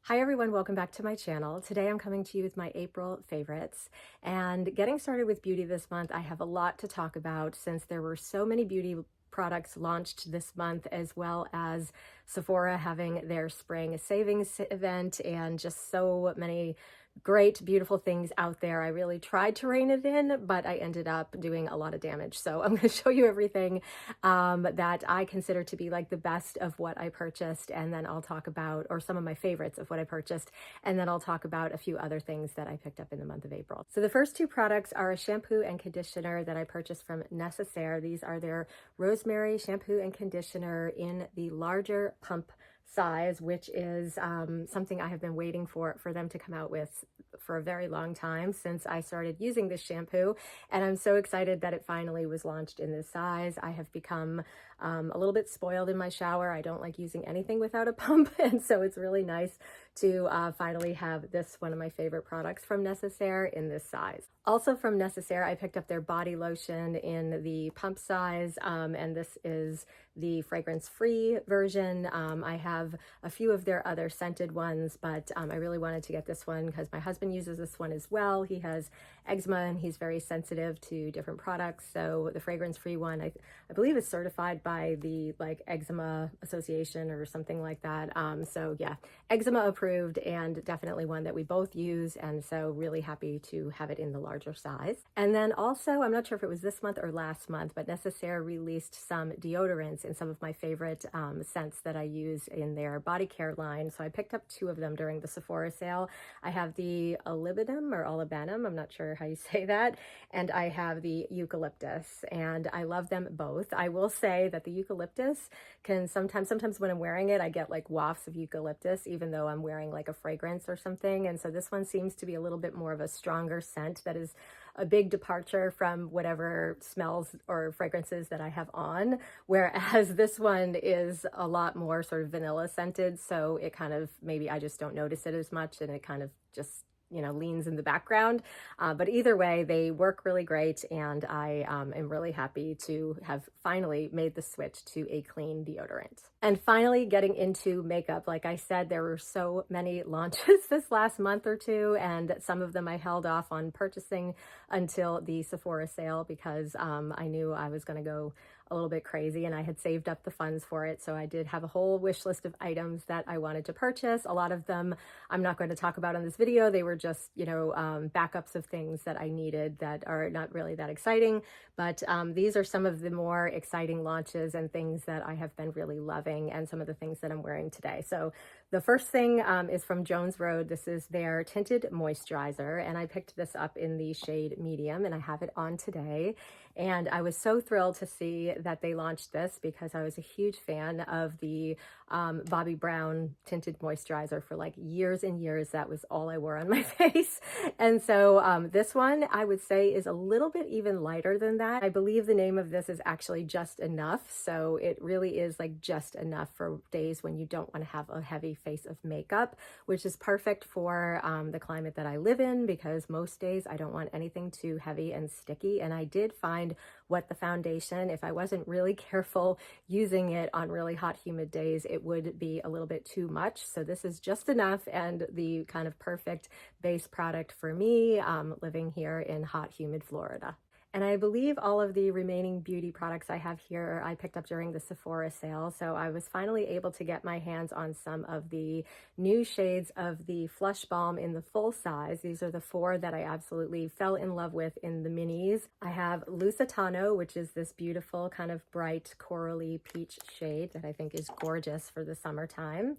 Hi everyone, welcome back to my channel. Today I'm coming to you with my April favorites. And getting started with beauty this month, I have a lot to talk about since there were so many beauty products launched this month, as well as Sephora having their spring savings event and just so many great, beautiful things out there. I really tried to rein it in, but I ended up doing a lot of damage. So I'm going to show you everything that I consider to be like the best of what I purchased. And then I'll talk about, or some of my favorites of what I purchased. And then I'll talk about a few other things that I picked up in the month of April. So the first two products are a shampoo and conditioner that I purchased from Necessaire. These are their Rosemary shampoo and conditioner in the larger pump size, which is something I have been waiting for them to come out with for a very long time since I started using this shampoo, and I'm so excited that it finally was launched in this size. I have become a little bit spoiled in my shower. I don't like using anything without a pump, and so it's really nice to finally have this, one of my favorite products from Necessaire, in this size. Also from Necessaire, I picked up their body lotion in the pump size, and this is the fragrance-free version. I have a few of their other scented ones, but I really wanted to get this one because my husband uses this one as well. He has eczema and he's very sensitive to different products. So the fragrance-free one, I believe, is certified by the Eczema Association or something like that. So yeah, eczema approved, and definitely one that we both use. And so really happy to have it in the larger size. And then also, I'm not sure if it was this month or last month, but Necessaire released some deodorants and some of my favorite scents that I use in their body care line. So I picked up two of them during the Sephora sale. I have the Olibanum, I'm not sure how you say that, and I have the Eucalyptus, and I love them both. I will say that the Eucalyptus can sometimes when I'm wearing it, I get like wafts of eucalyptus, even though I'm wearing like a fragrance or something. And so this one seems to be a little bit more of a stronger scent that is a big departure from whatever smells or fragrances that I have on, whereas this one is a lot more sort of vanilla scented, so it kind of, maybe I just don't notice it as much, and it kind of just, you know, leans in the background. But either way, they work really great, and I am really happy to have finally made the switch to a clean deodorant. And finally, getting into makeup. Like I said, there were so many launches this last month or two, and some of them I held off on purchasing until the Sephora sale because I knew I was going to go a little bit crazy, and I had saved up the funds for it. So I did have a whole wish list of items that I wanted to purchase. A lot of them I'm not going to talk about in this video. They were just, you know, backups of things that I needed that are not really that exciting. But these are some of the more exciting launches and things that I have been really loving, and some of the things that I'm wearing today. So the first thing is from Jones Road. This is their Tinted Moisturizer, and I picked this up in the shade medium, and I have it on today. And I was so thrilled to see that they launched this because I was a huge fan of the Bobbi Brown Tinted Moisturizer for like years and years. That was all I wore on my face. And so this one, I would say, is a little bit even lighter than that. I believe the name of this is actually Just Enough. So it really is like just enough for days when you don't want to have a heavy face of makeup, which is perfect for the climate that I live in, because most days I don't want anything too heavy and sticky. And I did find what the foundation, if I wasn't really careful using it on really hot, humid days, it would be a little bit too much. So this is just enough, and the kind of perfect base product for me living here in hot, humid Florida. And I believe all of the remaining beauty products I have here I picked up during the Sephora sale. So I was finally able to get my hands on some of the new shades of the Flush Balm in the full size. These are the four that I absolutely fell in love with in the minis. I have Lucitano, which is this beautiful kind of bright corally peach shade that I think is gorgeous for the summertime.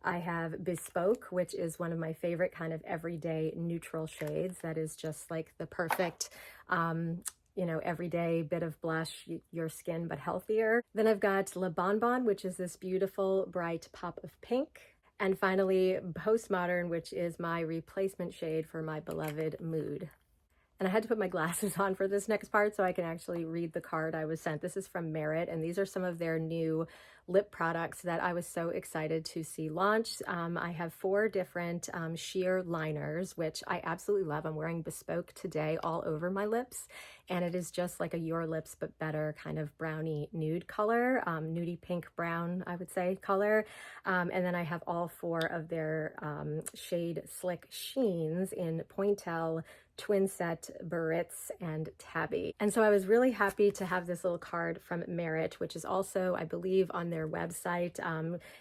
I have Bespoke, which is one of my favorite kind of everyday neutral shades. That is just like the perfect you know, everyday bit of blush, your skin, but healthier. Then I've got Le BonBon, which is this beautiful bright pop of pink. And finally, Postmodern, which is my replacement shade for my beloved Mood. And I had to put my glasses on for this next part so I can actually read the card I was sent. This is from Merit, and these are some of their new lip products that I was so excited to see launch. I have 4 different sheer liners, which I absolutely love. I'm wearing Bespoke today all over my lips, and it is just like a Your Lips But Better kind of brownie nude color, nudie pink brown, I would say, color. And then I have all 4 of their shade Slick Sheens in Pointelle, Twin Set, Biarritz, and Tabby. And so I was really happy to have this little card from Merit, which is also, I believe, on their website.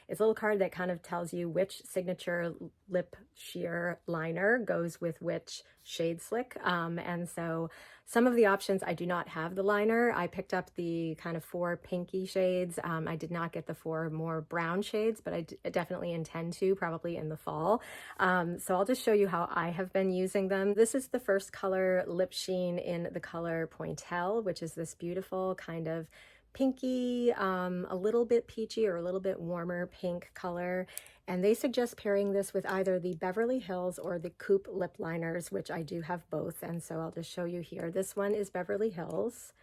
It's a little card that kind of tells you which signature lip sheer liner goes with which shade slick. And so some of the options, I do not have the liner. I picked up the kind of 4 pinky shades. I did not get the 4 more brown shades, but I definitely intend to, probably in the fall. So I'll just show you how I have been using them. This is the first color lip sheen in the color Pointelle, which is this beautiful kind of pinky, a little bit peachy or a little bit warmer pink color. And they suggest pairing this with either the Beverly Hills or the Coupe lip liners, which I do have both. And so I'll just show you here. This one is Beverly Hills,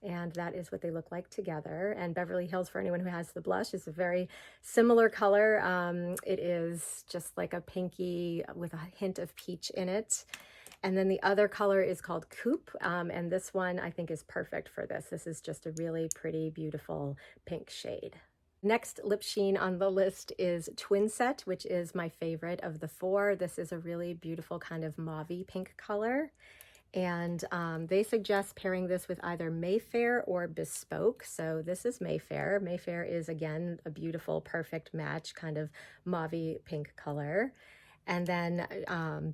and that is what they look like together. And Beverly Hills, for anyone who has the blush, is a very similar color. It is just like a pinky with a hint of peach in it. And then the other color is called Coupe, and this one I think is perfect for this. This is just a really pretty, beautiful pink shade. Next lip sheen on the list is Twin Set, which is my favorite of the 4. This is a really beautiful kind of mauve-y pink color. And they suggest pairing this with either Mayfair or Bespoke. So this is Mayfair. Mayfair is, again, a beautiful, perfect match, kind of mauve-y pink color. And then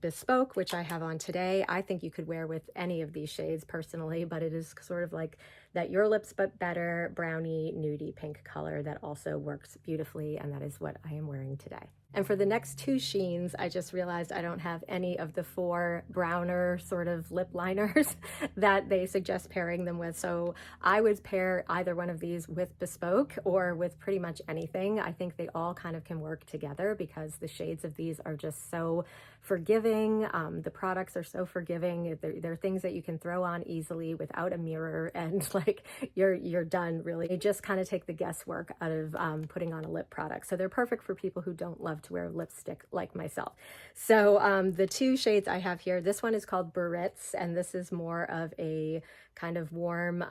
Bespoke, which I have on today, I think you could wear with any of these shades personally, but it is sort of like that Your Lips But Better brownie nudie pink color that also works beautifully, and that is what I am wearing today. And for the next 2 sheens, I just realized I don't have any of the 4 browner sort of lip liners that they suggest pairing them with. So I would pair either one of these with Bespoke or with pretty much anything. I think they all kind of can work together because the shades of these are just so forgiving. The products are so forgiving. They're things that you can throw on easily without a mirror, and like you're done, really. They just kind of take the guesswork out of putting on a lip product. So they're perfect for people who don't love to wear lipstick like myself. So the 2 shades I have here, this one is called Biarritz, and this is more of a kind of warm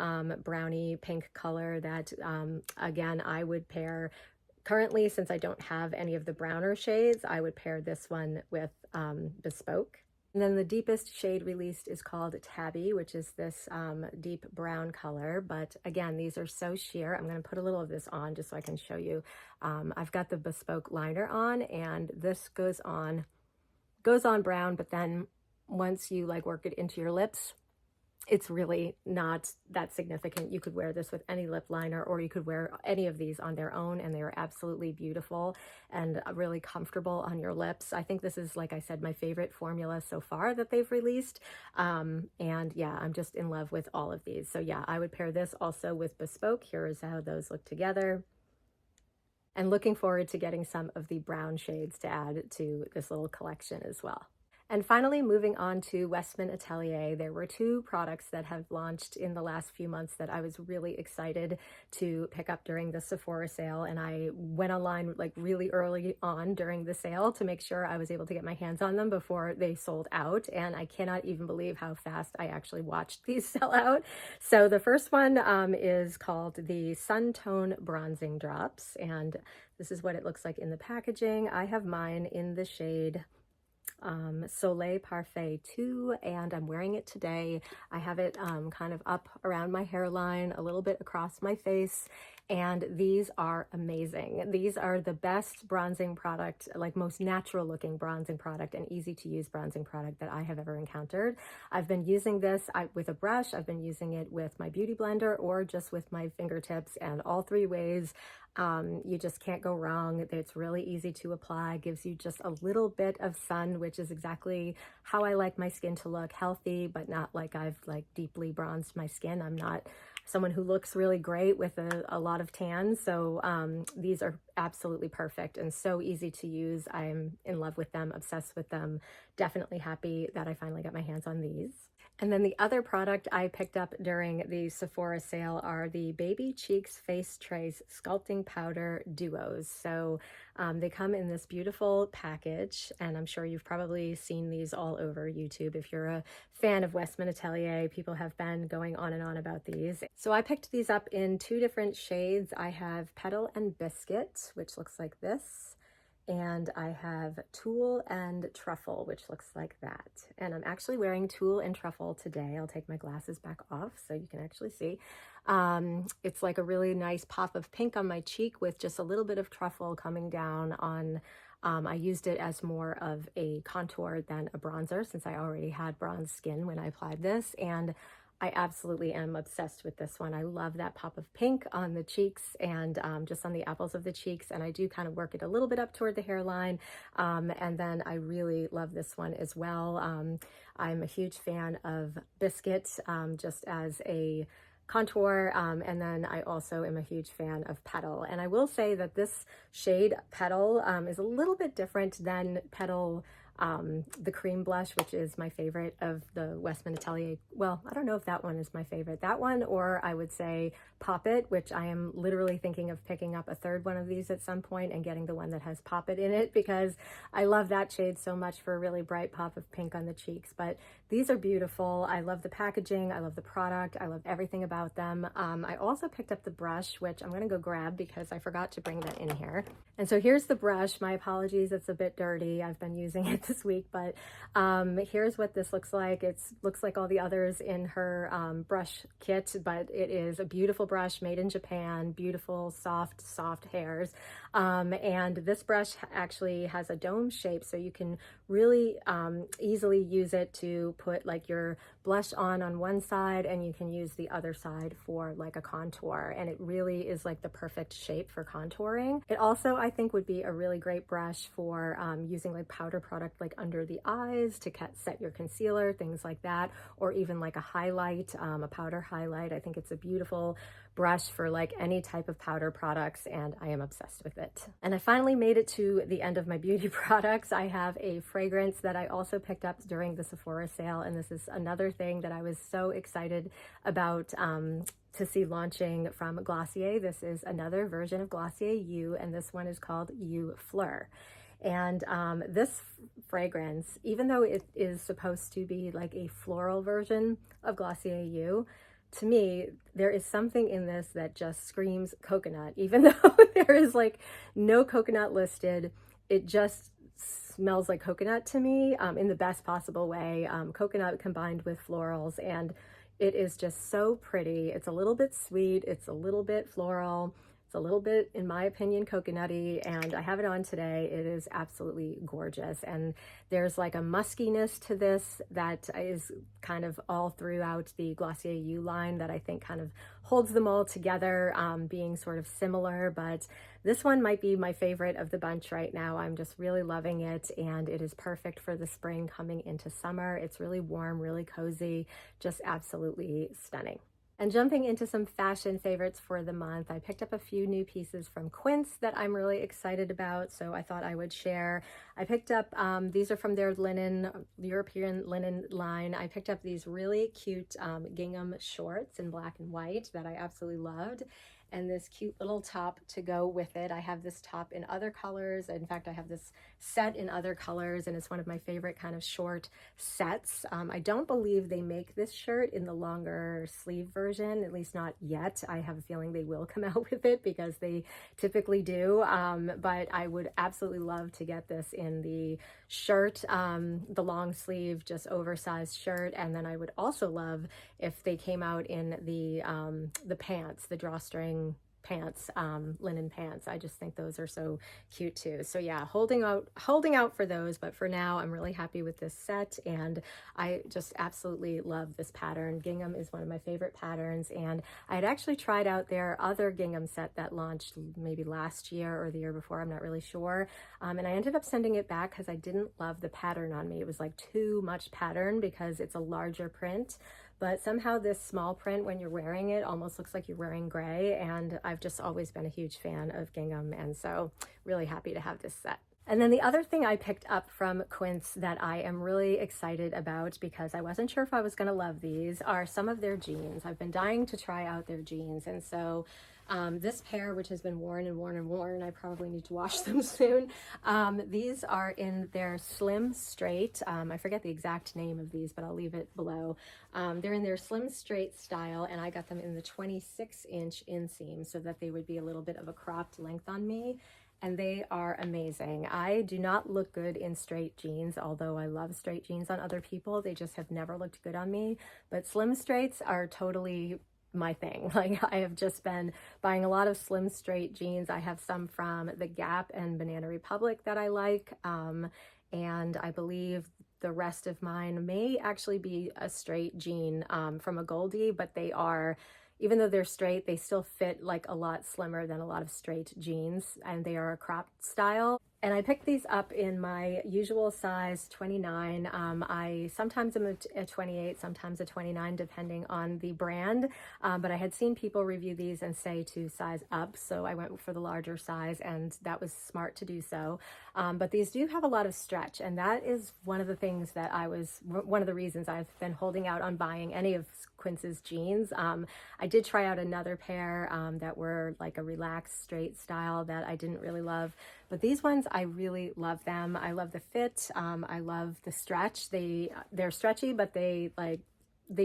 brownie pink color that again I would pair currently, since I don't have any of the browner shades. I would pair this one with Bespoke. And then the deepest shade released is called Tabby, which is this deep brown color. But again, these are so sheer. I'm going to put a little of this on just so I can show you. I've got the Bespoke liner on, and this goes on brown, but then once you like work it into your lips, it's really not that significant. You could wear this with any lip liner, or you could wear any of these on their own, and they are absolutely beautiful and really comfortable on your lips. I think this is, like I said, my favorite formula so far that they've released. And yeah, I'm just in love with all of these. So yeah, I would pair this also with Bespoke. Here is how those look together. And looking forward to getting some of the brown shades to add to this little collection as well. And finally, moving on to Westman Atelier, there were 2 products that have launched in the last few months that I was really excited to pick up during the Sephora sale. And I went online like really early on during the sale to make sure I was able to get my hands on them before they sold out. And I cannot even believe how fast I actually watched these sell out. So the first one is called the Sun Tone Bronzing Drops. And this is what it looks like in the packaging. I have mine in the shade Soleil Parfait 2, and I'm wearing it today. I have it kind of up around my hairline, a little bit across my face, and these are amazing. These are the best bronzing product, like most natural looking bronzing product and easy to use bronzing product that I have ever encountered. I've been using this with a brush, I've been using it with my beauty blender, or just with my fingertips, and all 3 ways. You just can't go wrong. It's really easy to apply, gives you just a little bit of sun, which is exactly how I like my skin to look, healthy, but not like I've like deeply bronzed my skin. I'm not someone who looks really great with a lot of tan. So these are absolutely perfect and so easy to use. I'm in love with them, obsessed with them. Definitely happy that I finally got my hands on these. And then the other product I picked up during the Sephora sale are the Baby Cheeks Face Trace Sculpting Powder Duos. So they come in this beautiful package, and I'm sure you've probably seen these all over YouTube. If you're a fan of Westman Atelier, people have been going on and on about these. So I picked these up in 2 different shades. I have Petal and Biscuit, which looks like this. And I have Tulle and Truffle, which looks like that. And I'm actually wearing Tulle and Truffle today. I'll take my glasses back off so you can actually see. It's like a really nice pop of pink on my cheek with just a little bit of Truffle coming down on, I used it as more of a contour than a bronzer since I already had bronze skin when I applied this. And I absolutely am obsessed with this one. I love that pop of pink on the cheeks and just on the apples of the cheeks. And I do kind of work it a little bit up toward the hairline. And then I really love this one as well. I'm a huge fan of Biscuit just as a contour, and then I also am a huge fan of Petal. And I will say that this shade Petal is a little bit different than Petal, the cream blush, which is my favorite of the Westman Atelier. Well, I don't know if that one is my favorite. That one, or I would say Pop It, which I am literally thinking of picking up a 3rd one of these at some point and getting the one that has Pop It in it, because I love that shade so much for a really bright pop of pink on the cheeks. But these are beautiful. I love the packaging. I love the product. I love everything about them. I also picked up the brush, which I'm going to go grab because I forgot to bring that in here. And so here's the brush. My apologies, it's a bit dirty. I've been using it this week, but here's what this looks like. It looks like all the others in her brush kit, but it is a beautiful brush made in Japan, beautiful, soft hairs. And this brush actually has a dome shape, so you can really easily use it to put like your blush on one side, and you can use the other side for like a contour. And it really is like the perfect shape for contouring. It also, I think, would be a really great brush for using like powder product like under the eyes to set your concealer, things like that, or even like a highlight, a powder highlight. I think it's a beautiful brush for like any type of powder products, and I am obsessed with it. And I finally made it to the end of my beauty products. I have a fragrance that I also picked up during the Sephora sale, and this is another thing that I was so excited about to see launching from Glossier. This is another version of Glossier You, and this one is called You Fleur. And this fragrance, even though it is supposed to be like a floral version of Glossier You, to me, there is something in this that just screams coconut. Even though there is like no coconut listed, it just smells like coconut to me in the best possible way. Coconut combined with florals, and it is just so pretty. It's a little bit sweet, it's a little bit floral, it's a little bit, in my opinion, coconutty, and I have it on today. It is absolutely gorgeous, and there's like a muskiness to this that is kind of all throughout the Glossier You line that I think kind of holds them all together, being sort of similar, but this one might be my favorite of the bunch right now. I'm just really loving it, and it is perfect for the spring coming into summer. It's really warm, really cozy, just absolutely stunning. And jumping into some fashion favorites for the month, I picked up a few new pieces from Quince that I'm really excited about, so I thought I would share. I picked up, these are from their European linen line. I picked up these really cute gingham shorts in black and white that I absolutely loved, and this cute little top to go with it. I have this top in other colors. In fact, I have this set in other colors, and it's one of my favorite kind of short sets. I don't believe they make this shirt in the longer sleeve version, at least not yet. I have a feeling they will come out with it because they typically do, but I would absolutely love to get this in the shirt, the long sleeve, just oversized shirt, and then I would also love if they came out in the pants, the drawstring pants, linen pants. I just think those are so cute too. So yeah, holding out for those, but for now I'm really happy with this set, and I just absolutely love this pattern. Gingham is one of my favorite patterns, and I had actually tried out their other gingham set that launched maybe last year or the year before, I'm not really sure, and I ended up sending it back because I didn't love the pattern on me. It was like too much pattern because it's a larger print. but somehow this small print when you're wearing it almost looks like you're wearing gray, and I've just always been a huge fan of Gingham, and so really happy to have this set. And then the other thing I picked up from Quince that I am really excited about, because I wasn't sure if I was going to love these, are some of their jeans. I've been dying to try out their jeans, and so this pair, which has been worn and worn and worn, I probably need to wash them soon. These are in their slim straight. I forget the exact name of these, but I'll leave it below. They're in their slim straight style, and I got them in the 26-inch inseam so that they would be a little bit of a cropped length on me. And they are amazing. I do not look good in straight jeans, although I love straight jeans on other people. They just have never looked good on me. But slim straights are totally my thing. Like, I have just been buying a lot of slim straight jeans. I have some from the Gap and Banana Republic that I like. And I believe the rest of mine may actually be a straight jean from a Goldie, but they are, even though they're straight, they still fit like a lot slimmer than a lot of straight jeans, and they are a cropped style. And I picked these up in my usual size 29. I sometimes am a 28, sometimes a 29, depending on the brand. But I had seen people review these and say to size up, so I went for the larger size, and that was smart to do so. But these do have a lot of stretch, and that is one of the things that one of the reasons I've been holding out on buying any of Quince's jeans. I did try out another pair that were like a relaxed straight style that I didn't really love. But these ones, I really love them. I love the fit. I love the stretch. They're stretchy, but they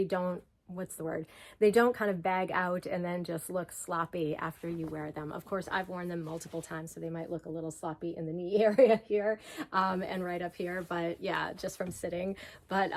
don't, what's the word? They don't kind of bag out and then just look sloppy after you wear them. Of course, I've worn them multiple times, so they might look a little sloppy in the knee area here and right up here, but yeah, just from sitting. But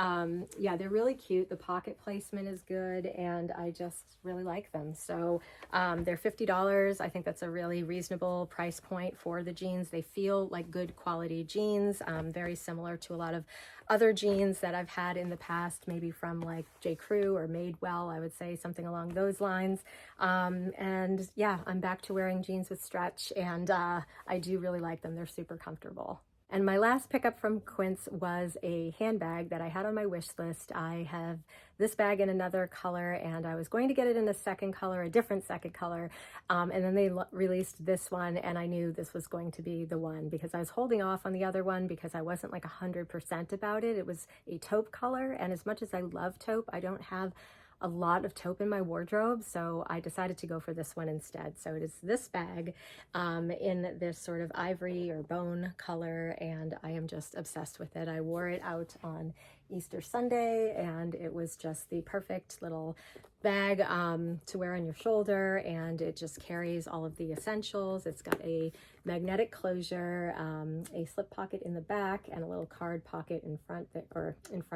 yeah, they're really cute. The pocket placement is good, and I just really like them. So they're $50. I think that's a really reasonable price point for the jeans. They feel like good quality jeans, very similar to a lot of other jeans that I've had in the past, maybe from like J. Crew or Madewell, I would say something along those lines. And yeah, I'm back to wearing jeans with stretch, and I do really like them. They're super comfortable. And my last pickup from Quince was a handbag that I had on my wish list. I have this bag in another color, and I was going to get it in a second color, a different second color. And then they released this one, and I knew this was going to be the one, because I was holding off on the other one because I wasn't like 100% about it. It was a taupe color, and as much as I love taupe, I don't have a lot of taupe in my wardrobe, so I decided to go for this one instead. So it is this bag in this sort of ivory or bone color, and I am just obsessed with it. I wore it out on Easter Sunday, and it was just the perfect little bag to wear on your shoulder, and it just carries all of the essentials. It's got a magnetic closure, a slip pocket in the back, and a little card pocket in front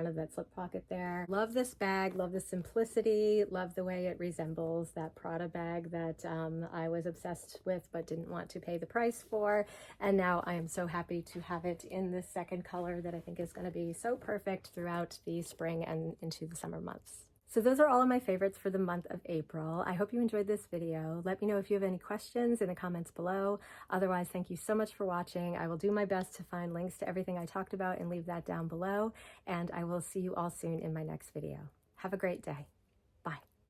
of that slip pocket there. Love this bag, love the simplicity, love the way it resembles that Prada bag that I was obsessed with but didn't want to pay the price for, and now I am so happy to have it in this second color that I think is going to be so perfect throughout the spring and into the summer months. So those are all of my favorites for the month of April. I hope you enjoyed this video. Let me know if you have any questions in the comments below. Otherwise, thank you so much for watching. I will do my best to find links to everything I talked about and leave that down below. And I will see you all soon in my next video. Have a great day. Bye.